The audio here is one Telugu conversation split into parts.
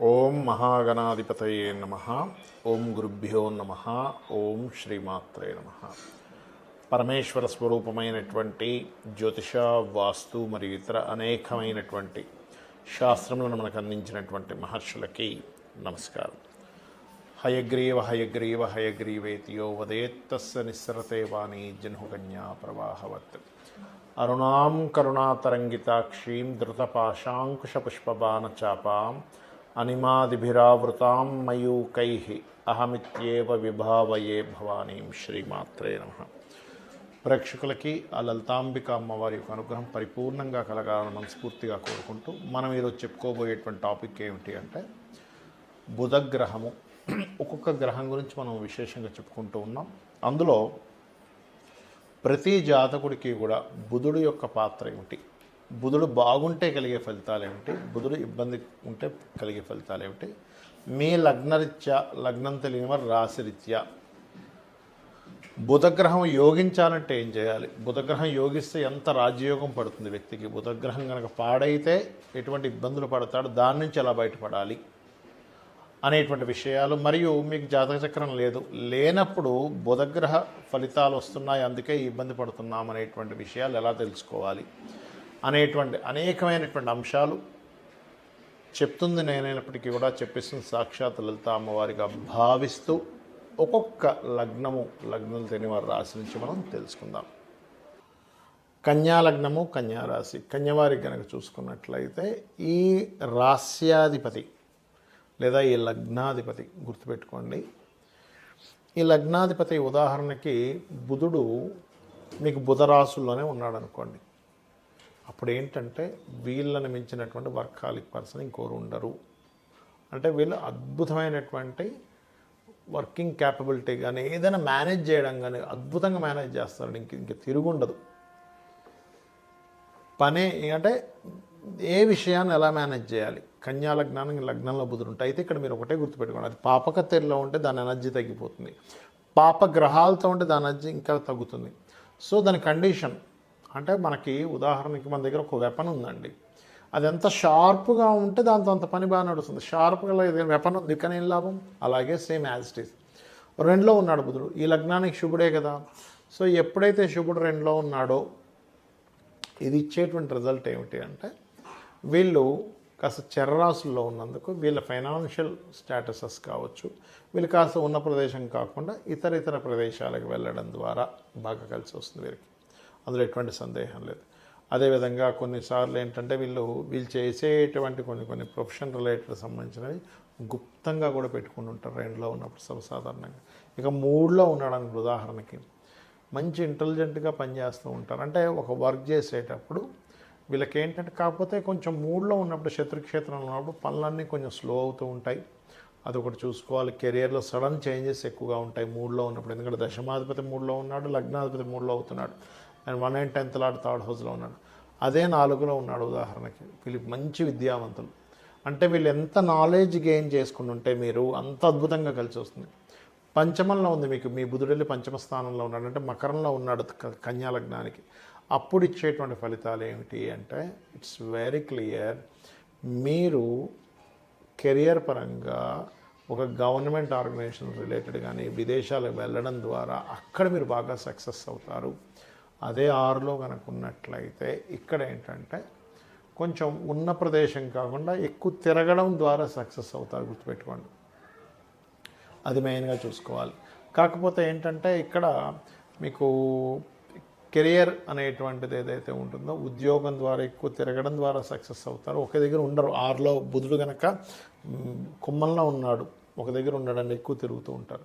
ఓం మహాగణాధిపతయే నమః. ఓం గురుభ్యో నమః. ఓం శ్రీమాత్రే నమః. పరమేశ్వర స్వరూపమైనటువంటి జ్యోతిష, వాస్తు మరియు ఇతర అనేకమైనటువంటి శాస్త్రములను మనకు అందించినటువంటి మహర్షులకి నమస్కారం. హయగ్రీవ హయగ్రీవ హయగ్రీవేతియో వదేత్తస్య నిస్సరతే వాణి జన్హుకన్యా ప్రవాహవత్. అరుణాం కరుణాతరంగితాక్షీం ధృతపాశాంకుశపుష్పబాణచాపాం అనిమాదిభిరావృతాం మయూకైః అహమిత్యేవ విభావయే భవానీం. శ్రీమాత్రే నమః. ప్రేక్షకులకి ఆ లలితాంబిక అమ్మవారి యొక్క అనుగ్రహం పరిపూర్ణంగా కలగాలని మనస్ఫూర్తిగా కోరుకుంటూ మనం ఈరోజు చెప్పుకోబోయేటువంటి టాపిక్ ఏమిటి అంటే బుధగ్రహము. ఒక్కొక్క గ్రహం గురించి మనం విశేషంగా చెప్పుకుంటూ ఉన్నాం. అందులో ప్రతి జాతకుడికి కూడా బుధుడు యొక్క పాత్ర ఏమిటి, బుధుడు బాగుంటే కలిగే ఫలితాలు ఏమిటి, బుధుడు ఇబ్బంది ఉంటే కలిగే ఫలితాలు ఏమిటి, మీ లగ్నరీత్యా, లగ్నం తెలియని వారు రాశిరీత్యా బుధగ్రహం యోగించాలంటే ఏం చేయాలి, బుధగ్రహం యోగిస్తే ఎంత రాజ్యయోగం పడుతుంది వ్యక్తికి, బుధగ్రహం కనుక పాడైతే ఎటువంటి ఇబ్బందులు పడతాడు, దాని నుంచి ఎలా బయటపడాలి అనేటువంటి విషయాలు, మరియు మీకు జాతక చక్రం లేనప్పుడు బుధగ్రహ ఫలితాలు వస్తున్నాయి అందుకే ఇబ్బంది పడుతున్నాం అనేటువంటి విషయాలు ఎలా తెలుసుకోవాలి అనేటువంటి అనేకమైనటువంటి అంశాలు చెప్తుంది నేనైనప్పటికీ కూడా చెప్పిస్తుంది సాక్షాత్ లలిత అమ్మవారిగా భావిస్తూ ఒక్కొక్క లగ్నం తెలియని వారి రాశి నుంచి మనం తెలుసుకుందాం. కన్యా లగ్నము, కన్యా రాశి. కన్యవారికి కనుక చూసుకున్నట్లయితే ఈ రాస్యాధిపతి లేదా ఈ లగ్నాధిపతి గుర్తుపెట్టుకోండి. ఈ లగ్నాధిపతి ఉదాహరణకి బుధుడు మీకు బుధరాశుల్లోనే ఉన్నాడు అనుకోండి. అప్పుడు ఏంటంటే వీళ్ళని మించినటువంటి వర్కాలిక్ పర్సన్ ఇంకోరు ఉండరు. అంటే వీళ్ళు అద్భుతమైనటువంటి వర్కింగ్ క్యాపబిలిటీ కానీ ఏదైనా మేనేజ్ చేయడం కానీ అద్భుతంగా మేనేజ్ చేస్తారు. ఇంక తిరుగుండదు పనే. అంటే ఏ విషయాన్ని ఎలా మేనేజ్ చేయాలి, కన్యా లగ్నానికి లగ్నంలో బుధుడు ఉంటాయి. అయితే ఇక్కడ మీరు ఒకటే గుర్తుపెట్టుకోండి, అది పాపకత్తెరలో ఉంటే దాని ఎనర్జీ తగ్గిపోతుంది, పాప గ్రహాలతో ఉంటే దాని ఎనర్జీ ఇంకా తగ్గుతుంది. సో దాని కండిషన్ అంటే మనకి ఉదాహరణకి మన దగ్గర ఒక వెపన్ ఉందండి, అది ఎంత షార్ప్గా ఉంటే దాంతో అంత పని బాగా నడుస్తుంది. షార్ప్గా లేదు వెపన్ ఉంది కానీ ఏం లాభం. అలాగే సేమ్ యాజ్ ఇట్ ఈస్ రెండులో ఉన్నాడు బుధుడు. ఈ లగ్నానికి శుభుడే కదా. సో ఎప్పుడైతే శుభుడు రెండులో ఉన్నాడో ఇది ఇచ్చేటువంటి రిజల్ట్ ఏమిటి అంటే వీళ్ళు కాస్త చరరాశుల్లో ఉన్నందుకు వీళ్ళ ఫైనాన్షియల్ స్టేటసెస్ కావచ్చు, వీళ్ళు కాస్త ఉన్న ప్రదేశం కాకుండా ఇతర ప్రదేశాలకు వెళ్ళడం ద్వారా బాగా కలిసి వస్తుంది వీరికి, అందులో ఎటువంటి సందేహం లేదు. అదేవిధంగా కొన్నిసార్లు ఏంటంటే వీళ్ళు చేసేటువంటి కొన్ని ప్రొఫెషన్ రిలేటెడ్ సంబంధించినవి గుప్తంగా కూడా పెట్టుకుని ఉంటారు రెండులో ఉన్నప్పుడు సర్వసాధారణంగా. ఇక మూడులో ఉండడానికి ఉదాహరణకి మంచి ఇంటెలిజెంట్గా పనిచేస్తూ ఉంటారు. అంటే ఒక వర్క్ చేసేటప్పుడు వీళ్ళకి ఏంటంటే కాకపోతే కొంచెం మూడులో ఉన్నప్పుడు శత్రుక్షేత్రంలో ఉన్నప్పుడు పనులన్నీ కొంచెం స్లో అవుతూ ఉంటాయి. అదొకటి చూసుకోవాలి. కెరియర్లో సడన్ చేంజెస్ ఎక్కువగా ఉంటాయి మూడులో ఉన్నప్పుడు. ఎందుకంటే దశమాధిపతి మూడులో ఉన్నాడు, లగ్నాధిపతి మూడులో అవుతున్నాడు, and 1 and 10th lord third హౌస్లో ఉన్నాడు. అదే 4లో ఉన్నాడు ఉదాహరణకి. వీళ్ళు మంచి విద్యావంతులు. అంటే వీళ్ళు ఎంత నాలెడ్జ్ గెయిన్ చేసుకుని ఉంటే మీరు అంత అద్భుతంగా కలిసి వస్తుంది. పంచమంలో ఉంది మీకు, మీ బుధుడు వెళ్ళి పంచమ స్థానంలో ఉన్నాడు, అంటే మకరంలో ఉన్నాడు కన్యా లగ్నానికి. అప్పుడు ఇచ్చేటువంటి ఫలితాలు ఏమిటి అంటే ఇట్స్ వెరీ క్లియర్. మీరు కెరియర్ పరంగా ఒక గవర్నమెంట్ ఆర్గనైజేషన్ రిలేటెడ్ కానీ విదేశాలకు వెళ్ళడం ద్వారా అక్కడ మీరు బాగా సక్సెస్ అవుతారు. అదే 6లో కనుక ఉన్నట్లయితే ఇక్కడ ఏంటంటే కొంచెం ఉన్న ప్రదేశం కాకుండా ఎక్కువ తిరగడం ద్వారా సక్సెస్ అవుతారు, గుర్తుపెట్టుకోండి. అది మెయిన్గా చూసుకోవాలి. కాకపోతే ఏంటంటే ఇక్కడ మీకు కెరియర్ అనేటువంటిది ఏదైతే ఉంటుందో ఉద్యోగం ద్వారా ఎక్కువ తిరగడం ద్వారా సక్సెస్ అవుతారు. ఒక దగ్గర ఉండరు. 6లో బుధుడు కనుక కుంభంలో ఉన్నాడు, ఒక దగ్గర ఉండడండి, ఎక్కువ తిరుగుతూ ఉంటారు.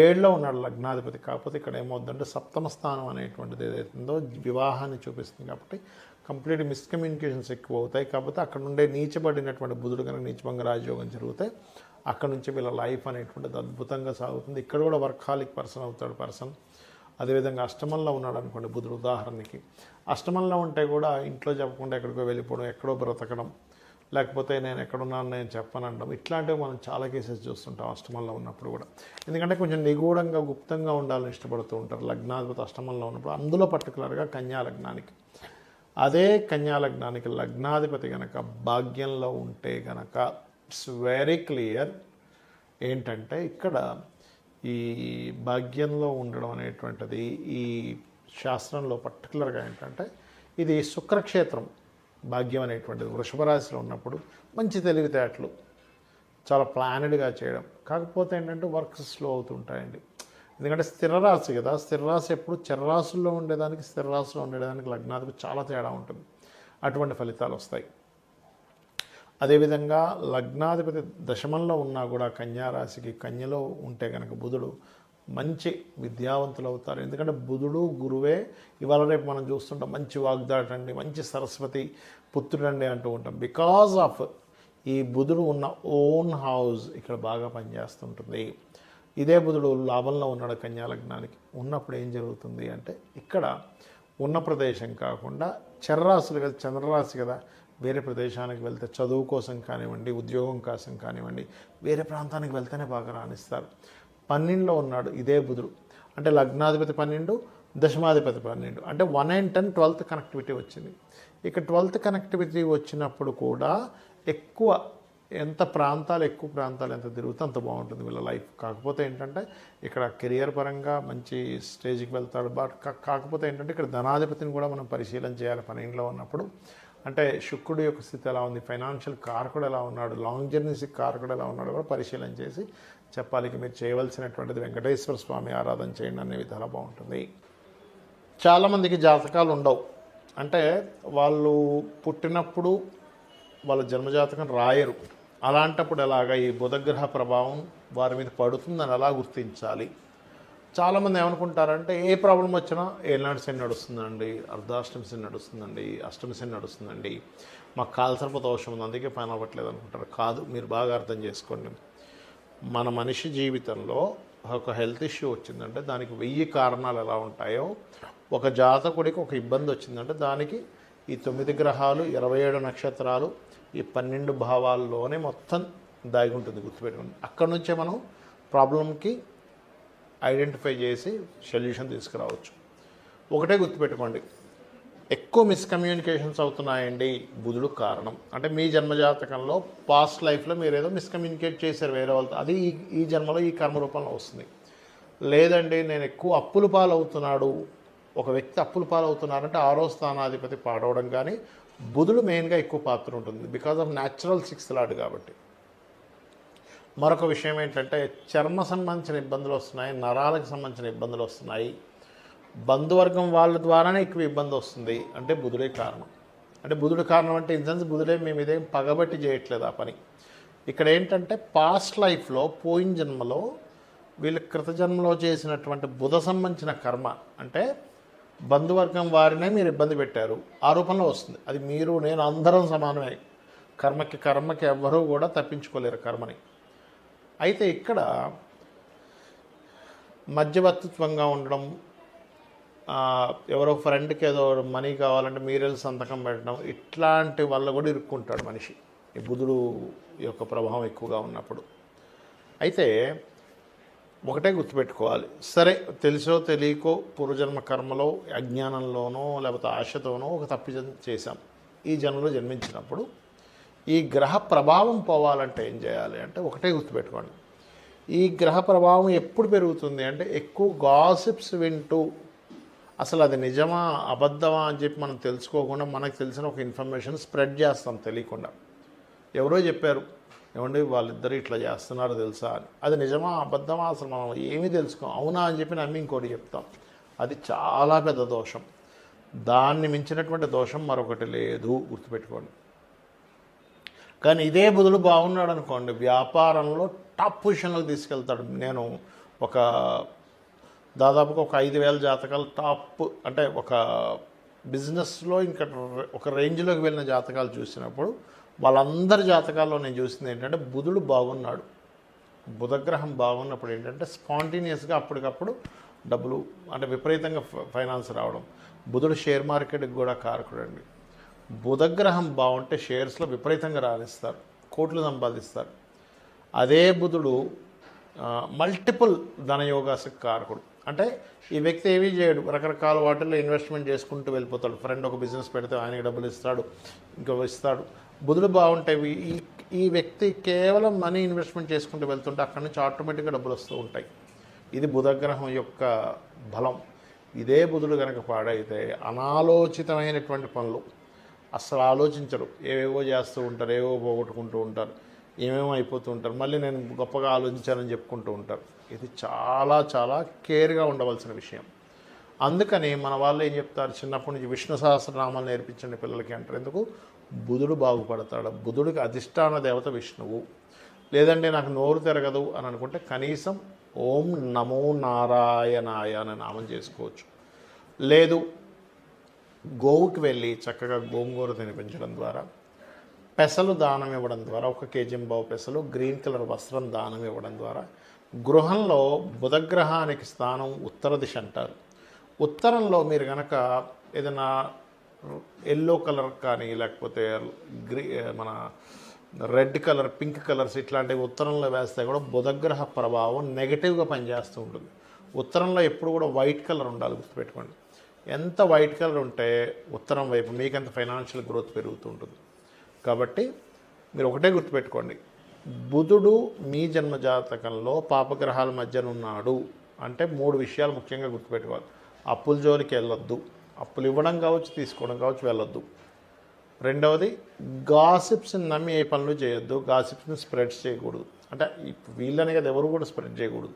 7లో ఉన్నాడు లగ్నాధిపతి. కాకపోతే ఇక్కడ ఏమవుతుందంటే సప్తమ స్థానం అనేటువంటిది ఏదైతే ఉందో వివాహాన్ని చూపిస్తుంది కాబట్టి కంప్లీట్ మిస్కమ్యూనికేషన్స్ ఎక్కువ అవుతాయి. కాకపోతే అక్కడ ఉండే నీచబడినటువంటి బుధుడు కనుక నీచభంగ రాజయోగం జరుగుతాయి. అక్కడ నుంచి వీళ్ళ లైఫ్ అనేటువంటిది అద్భుతంగా సాగుతుంది. ఇక్కడ కూడా వర్కాలిక్ పర్సన్ అవుతాడు పర్సన్. అదేవిధంగా అష్టమంలో ఉన్నాడు అనుకోండి బుధుడు ఉదాహరణకి. అష్టమంలో ఉంటే కూడా ఇంట్లో చెప్పకుండా ఎక్కడికో వెళ్ళిపోవడం, ఎక్కడో బ్రతకడం, లేకపోతే నేను ఎక్కడున్నాను నేను చెప్పనడం, ఇట్లాంటివి మనం చాలా కేసెస్ చూస్తుంటాం అష్టమంలో ఉన్నప్పుడు కూడా. ఎందుకంటే కొంచెం నిగూఢంగా గుప్తంగా ఉండాలని ఇష్టపడుతూ ఉంటారు లగ్నాధిపతి అష్టమంలో ఉన్నప్పుడు. అందులో పర్టికులర్గా కన్యా లగ్నానికి. అదే కన్యా లగ్నానికి లగ్నాధిపతి కనుక భాగ్యంలో ఉంటే కనుక ఇట్స్ వెరీ క్లియర్. ఏంటంటే ఇక్కడ ఈ భాగ్యంలో ఉండడం అనేటువంటిది ఈ శాస్త్రంలో పర్టికులర్గా ఏంటంటే ఇది శుక్రక్షేత్రం. భాగ్యం అనేటువంటిది వృషభ రాశిలో ఉన్నప్పుడు మంచి తెలివితేటలు, చాలా ప్లానెడ్గా చేయడం. కాకపోతే ఏంటంటే వర్క్స్ స్లో అవుతుంటాయండి. ఎందుకంటే స్థిర రాశి కదా, స్థిర రాశి ఎప్పుడు చరరాశుల్లో ఉండేదానికి స్థిర రాశిలో ఉండేదానికి లగ్నానికి చాలా తేడా ఉంటుంది. అటువంటి ఫలితాలు వస్తాయి. అదేవిధంగా లగ్నాధిపతి దశమంలో ఉన్నా కూడా కన్యా రాశికి కన్యలో ఉంటే కనుక బుధుడు మంచి విద్యావంతులు అవుతారు. ఎందుకంటే బుధుడు గురువే ఇవాళ రేపు మనం చూస్తుంటాం మంచి వాగ్దాటండి, మంచి సరస్వతి పుత్రుడండి అంటూ ఉంటాం. బికాజ్ ఆఫ్ ఈ బుధుడు ఉన్న ఓన్ హౌస్ ఇక్కడ బాగా పనిచేస్తుంటుంది. ఇదే బుధుడు లాభంలో ఉన్నాడు కన్యా లగ్నానికి. ఉన్నప్పుడు ఏం జరుగుతుంది అంటే ఇక్కడ ఉన్న ప్రదేశం కాకుండా చర్రాశులు కదా, చంద్రరాశి కదా, వేరే ప్రదేశానికి వెళ్తే చదువు కోసం కానివ్వండి, ఉద్యోగం కోసం కానివ్వండి, వేరే ప్రాంతానికి వెళ్తేనే బాగా రాణిస్తారు. 12లో ఉన్నాడు ఇదే బుధుడు, అంటే లగ్నాధిపతి 12, దశమాధిపతి 12, అంటే 1 and 10 12th కనెక్టివిటీ వచ్చింది. ఇక 12th కనెక్టివిటీ వచ్చినప్పుడు కూడా ఎక్కువ ఎక్కువ ప్రాంతాలు ఎంత తిరుగుతే అంత బాగుంటుంది వీళ్ళ లైఫ్. కాకపోతే ఏంటంటే ఇక్కడ కెరియర్ పరంగా మంచి స్టేజ్కి వెళ్తాడు. బట్ కాకపోతే ఏంటంటే ఇక్కడ ధనాధిపతిని కూడా మనం పరిశీలన చేయాలి 12లో ఉన్నప్పుడు. అంటే శుక్రుడు యొక్క స్థితి ఎలా ఉంది, ఫైనాన్షియల్ కారకుడు ఎలా ఉన్నాడు, లాంగ్ జర్నీస్కి కారకుడు ఎలా ఉన్నాడు కూడా పరిశీలన చేసి చెప్పాలి. మీరు చేయవలసినటువంటిది వెంకటేశ్వర స్వామి ఆరాధన చేయండి, అనే విధాలు బాగుంటుంది. చాలామందికి జాతకాలు ఉండవు. అంటే వాళ్ళు పుట్టినప్పుడు వాళ్ళ జన్మజాతకం రాయరు. అలాంటప్పుడు ఎలాగా ఈ బుధగ్రహ ప్రభావం వారి మీద పడుతుందని ఎలా గుర్తించాలి? చాలామంది ఏమనుకుంటారంటే ఏ ప్రాబ్లం వచ్చినా ఏనాడు శని నడుస్తుందండి, అర్ధాష్టమి శని నడుస్తుందండి, అష్టమి శని నడుస్తుందండి, మాకు కాల్సర్ప దోషం ఉంది అందుకే పని అవ్వట్లేదు అనుకుంటారు. కాదు, మీరు బాగా అర్థం చేసుకోండి. మన మనిషి జీవితంలో ఒక హెల్త్ ఇష్యూ వచ్చిందంటే దానికి 1000 కారణాలు ఎలా ఉంటాయో, ఒక జాతకుడికి ఒక ఇబ్బంది వచ్చిందంటే దానికి ఈ 9 గ్రహాలు, 27 నక్షత్రాలు, ఈ 12 భావాల్లోనే మొత్తం దాగి ఉంటుంది. గుర్తుపెట్టుకోండి. అక్కడ నుంచే మనం ప్రాబ్లంకి ఐడెంటిఫై చేసి సొల్యూషన్ తీసుకురావచ్చు. ఒకటే గుర్తుపెట్టుకోండి, ఎక్కువ మిస్కమ్యూనికేషన్స్ అవుతున్నాయండి, బుధుడు కారణం. అంటే మీ జన్మజాతకంలో పాస్ట్ లైఫ్లో మీరు ఏదో మిస్కమ్యూనికేట్ చేశారు వేరే వాళ్ళతో, అది ఈ జన్మలో ఈ కర్మ రూపంలో వస్తుంది. లేదండి నేను ఎక్కువ అప్పుల పాలవుతున్నాడు, ఒక వ్యక్తి అప్పుల పాలవుతున్నారంటే 6వ స్థానాధిపతి పాడవడం కానీ బుధుడు మెయిన్గా ఎక్కువ పాత్ర ఉంటుంది. Because of natural 6th lord కాబట్టి. మరొక విషయం ఏంటంటే చర్మ సంబంధించిన ఇబ్బందులు వస్తున్నాయి, నరాలకు సంబంధించిన ఇబ్బందులు వస్తున్నాయి, బంధువర్గం వాళ్ళ ద్వారానే ఎక్కువ ఇబ్బంది వస్తుంది. అంటే బుధుడే కారణం. అంటే బుధుడు కారణం అంటే ఇన్ సెన్స్ బుధుడే మేము ఇదేం పగబట్టి చేయట్లేదు ఆ పని. ఇక్కడ ఏంటంటే పాస్ట్ లైఫ్లో పోయిన జన్మలో వీళ్ళు కృతజన్మలో చేసినటువంటి బుధ సంబంధించిన కర్మ, అంటే బంధువర్గం వారినే మీరు ఇబ్బంది పెట్టారు, ఆ రూపంలో వస్తుంది. అది మీరు నేను అందరం సమానమే. కర్మకి ఎవ్వరూ కూడా తప్పించుకోలేరు కర్మని. అయితే ఇక్కడ మధ్యవర్తిత్వంగా ఉండడం, ఎవరో ఫ్రెండ్కి ఏదో మనీ కావాలంటే మీరెళ్ళి సంతకం పెట్టడం, ఇట్లాంటి వల్ల కూడా ఇరుక్కుంటాడు మనిషి ఈ బుధుడు యొక్క ప్రభావం ఎక్కువగా ఉన్నప్పుడు. అయితే ఒకటే గుర్తుపెట్టుకోవాలి, సరే తెలుసో తెలియకో పూర్వజన్మ కర్మలో అజ్ఞానంలోనో లేకపోతే ఆశతోనో ఒక తప్పు చేశాం. ఈ జన్మలో జన్మించినప్పుడు ఈ గ్రహ ప్రభావం పోవాలంటే ఏం చేయాలి అంటే ఒకటే గుర్తుపెట్టుకోండి, ఈ గ్రహ ప్రభావం ఎప్పుడు పెరుగుతుంది అంటే ఎక్కువ గాసిప్స్ వింటూ అసలు అది నిజమా అబద్ధమా అని చెప్పి మనం తెలుసుకోకుండా మనకు తెలిసిన ఒక ఇన్ఫర్మేషన్ స్ప్రెడ్ చేస్తాం తెలియకుండా. ఎవరో చెప్పారు, ఏమండి వాళ్ళిద్దరు ఇట్లా చేస్తున్నారు తెలుసా అని, అది నిజమా అబద్ధమా అసలు మనం ఏమీ తెలుసుకోం, అవునా అని చెప్పి నమ్మి ఇంకోటి చెప్తాం. అది చాలా పెద్ద దోషం. దాన్ని మించినటువంటి దోషం మరొకటి లేదు, గుర్తుపెట్టుకోండి. కానీ ఇదే బుధుడు బాగున్నాడు అనుకోండి, వ్యాపారంలో టాప్ పొజిషన్లోకి తీసుకెళ్తాడు. నేను దాదాపుగా ఒక 5000 జాతకాలు టాప్, అంటే ఒక బిజినెస్లో ఇంకా ఒక రేంజ్లోకి వెళ్ళిన జాతకాలు చూసినప్పుడు వాళ్ళందరి జాతకాల్లో నేను చూసింది ఏంటంటే బుధుడు బాగున్నాడు. బుధగ్రహం బాగున్నప్పుడు ఏంటంటే స్పాంటేనియస్గా అప్పటికప్పుడు డబ్బులు, అంటే విపరీతంగా ఫైనాన్స్ రావడం. బుధుడు షేర్ మార్కెట్కి కూడా కారకుడు అండి. బుధగ్రహం బాగుంటే షేర్స్లో విపరీతంగా రాణిస్తారు, కోట్లు సంపాదిస్తారు. అదే బుధుడు మల్టిపుల్ ధనయోగాలకు కారకుడు. అంటే ఈ వ్యక్తి ఏమీ చేయడు, రకరకాల వాటిల్లో ఇన్వెస్ట్మెంట్ చేసుకుంటూ వెళ్ళిపోతాడు. ఫ్రెండ్ ఒక బిజినెస్ పెడితే ఆయనకి డబ్బులు ఇస్తాడు, ఇంకో ఇస్తాడు. బుధుడు బాగుంటే ఈ వ్యక్తి కేవలం మనీ ఇన్వెస్ట్మెంట్ చేసుకుంటూ వెళ్తుంటే అక్కడి నుంచి ఆటోమేటిక్గా డబ్బులు వస్తూ ఉంటాయి. ఇది బుధగ్రహం యొక్క బలం. ఇదే బుధుడు కనుక పాడైతే అనాలోచితమైనటువంటి పనులు అస్సలు ఆలోచించరు, ఏవేవో చేస్తూ ఉంటారు, ఏవో పోగొట్టుకుంటూ ఉంటారు, ఏమేమో అయిపోతూ ఉంటారు, మళ్ళీ నేను గొప్పగా ఆలోచించానని చెప్పుకుంటూ ఉంటారు. ఇది చాలా చాలా కేర్గా ఉండవలసిన విషయం. అందుకని మన వాళ్ళు ఏం చెప్తారు, చిన్నప్పటి నుంచి విష్ణు సహస్రనామాలు నేర్పించండి పిల్లలకి అంటారు. ఎందుకు? బుధుడు బాగుపడతాడు. బుధుడికి అధిష్టాన దేవత విష్ణువు. లేదంటే నాకు నోరు తిరగదు అని అనుకుంటే కనీసం ఓం నమో నారాయణాయ అనే నామం చేసుకోవచ్చు. లేదు, గోవుకి వెళ్ళి చక్కగా గోంగూర తినిపించడం ద్వారా, పెసలు దానం ఇవ్వడం ద్వారా, 1 కేజీ పెసలు, గ్రీన్ కలర్ వస్త్రం దానం ఇవ్వడం ద్వారా, గృహంలో బుధగ్రహానికి స్థానం ఉత్తర దిశ అంటారు. ఉత్తరంలో మీరు కనుక ఏదైనా ఎల్లో కలర్ కానీ లేకపోతే మన రెడ్ కలర్, పింక్ కలర్స్ ఇట్లాంటివి ఉత్తరంలో వేస్తే కూడా బుధగ్రహ ప్రభావం నెగిటివ్గా పనిచేస్తూ ఉంటుంది. ఉత్తరంలో ఎప్పుడు కూడా వైట్ కలర్ ఉండాలి, గుర్తుపెట్టుకోండి. ఎంత వైట్ కలర్ ఉంటే ఉత్తరం వైపు మీకంత ఫైనాన్షియల్ గ్రోత్ పెరుగుతూ ఉంటుంది. కాబట్టి మీరు ఒకటే గుర్తుపెట్టుకోండి, బుధుడు మీ జన్మజాతకంలో పాపగ్రహాల మధ్యన ఉన్నాడు అంటే 3 విషయాలు ముఖ్యంగా గుర్తుపెట్టుకోవాలి. అప్పుల జోలికి వెళ్ళొద్దు, అప్పులు ఇవ్వడం కావచ్చు, తీసుకోవడం కావచ్చు, వెళ్ళొద్దు. రెండవది, గాసిప్స్ని నమ్మి ఏ పనులు చేయొద్దు, గాసిప్స్ని స్ప్రెడ్స్ చేయకూడదు. అంటే వీళ్ళనే కదా, ఎవరు కూడా స్ప్రెడ్ చేయకూడదు.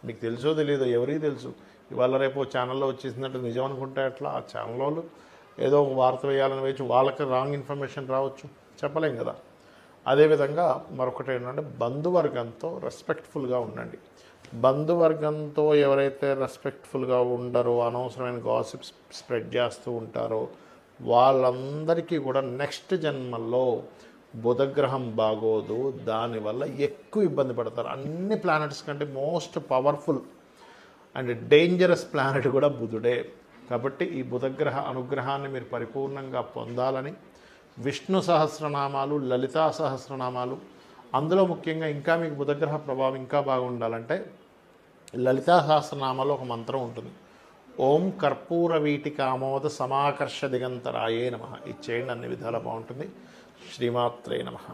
మీకు తెలుసో తెలియదో, ఎవరికి తెలుసు, ఇవాళ రేపు ఛానల్లో వచ్చేసిందంటే నిజం అనుకుంటే అట్లా ఆ ఛానల్ వాళ్ళు ఏదో ఒక వార్త వేయాలని వేయచ్చు, వాళ్ళకి రాంగ్ ఇన్ఫర్మేషన్ రావచ్చు, చెప్పలేం కదా. అదేవిధంగా మరొకటి ఏంటంటే బంధువర్గంతో రెస్పెక్ట్ఫుల్గా ఉండండి. బంధువర్గంతో ఎవరైతే రెస్పెక్ట్ఫుల్గా ఉండరో, అనవసరమైన గాసిప్స్ స్ప్రెడ్ చేస్తూ ఉంటారో వాళ్ళందరికీ కూడా నెక్స్ట్ జన్మల్లో బుధగ్రహం బాగోదు, దానివల్ల ఎక్కువ ఇబ్బంది పడతారు. అన్ని ప్లానెట్స్ కంటే most powerful and dangerous planet కూడా బుధుడే. కాబట్టి ఈ బుధగ్రహ అనుగ్రహాన్ని మీరు పరిపూర్ణంగా పొందాలని విష్ణు సహస్రనామాలు, లలితా సహస్రనామాలు, అందులో ముఖ్యంగా ఇంకా మీకు బుధగ్రహ ప్రభావం ఇంకా బాగుండాలంటే లలితా సహస్రనామాలో ఒక మంత్రం ఉంటుంది, ఓం కర్పూర వీటికామోద సమాకర్ష దిగంతరాయే నమః. ఇచ్చేయండి, అన్ని విధాలా బాగుంటుంది. శ్రీమాత్రే నమః.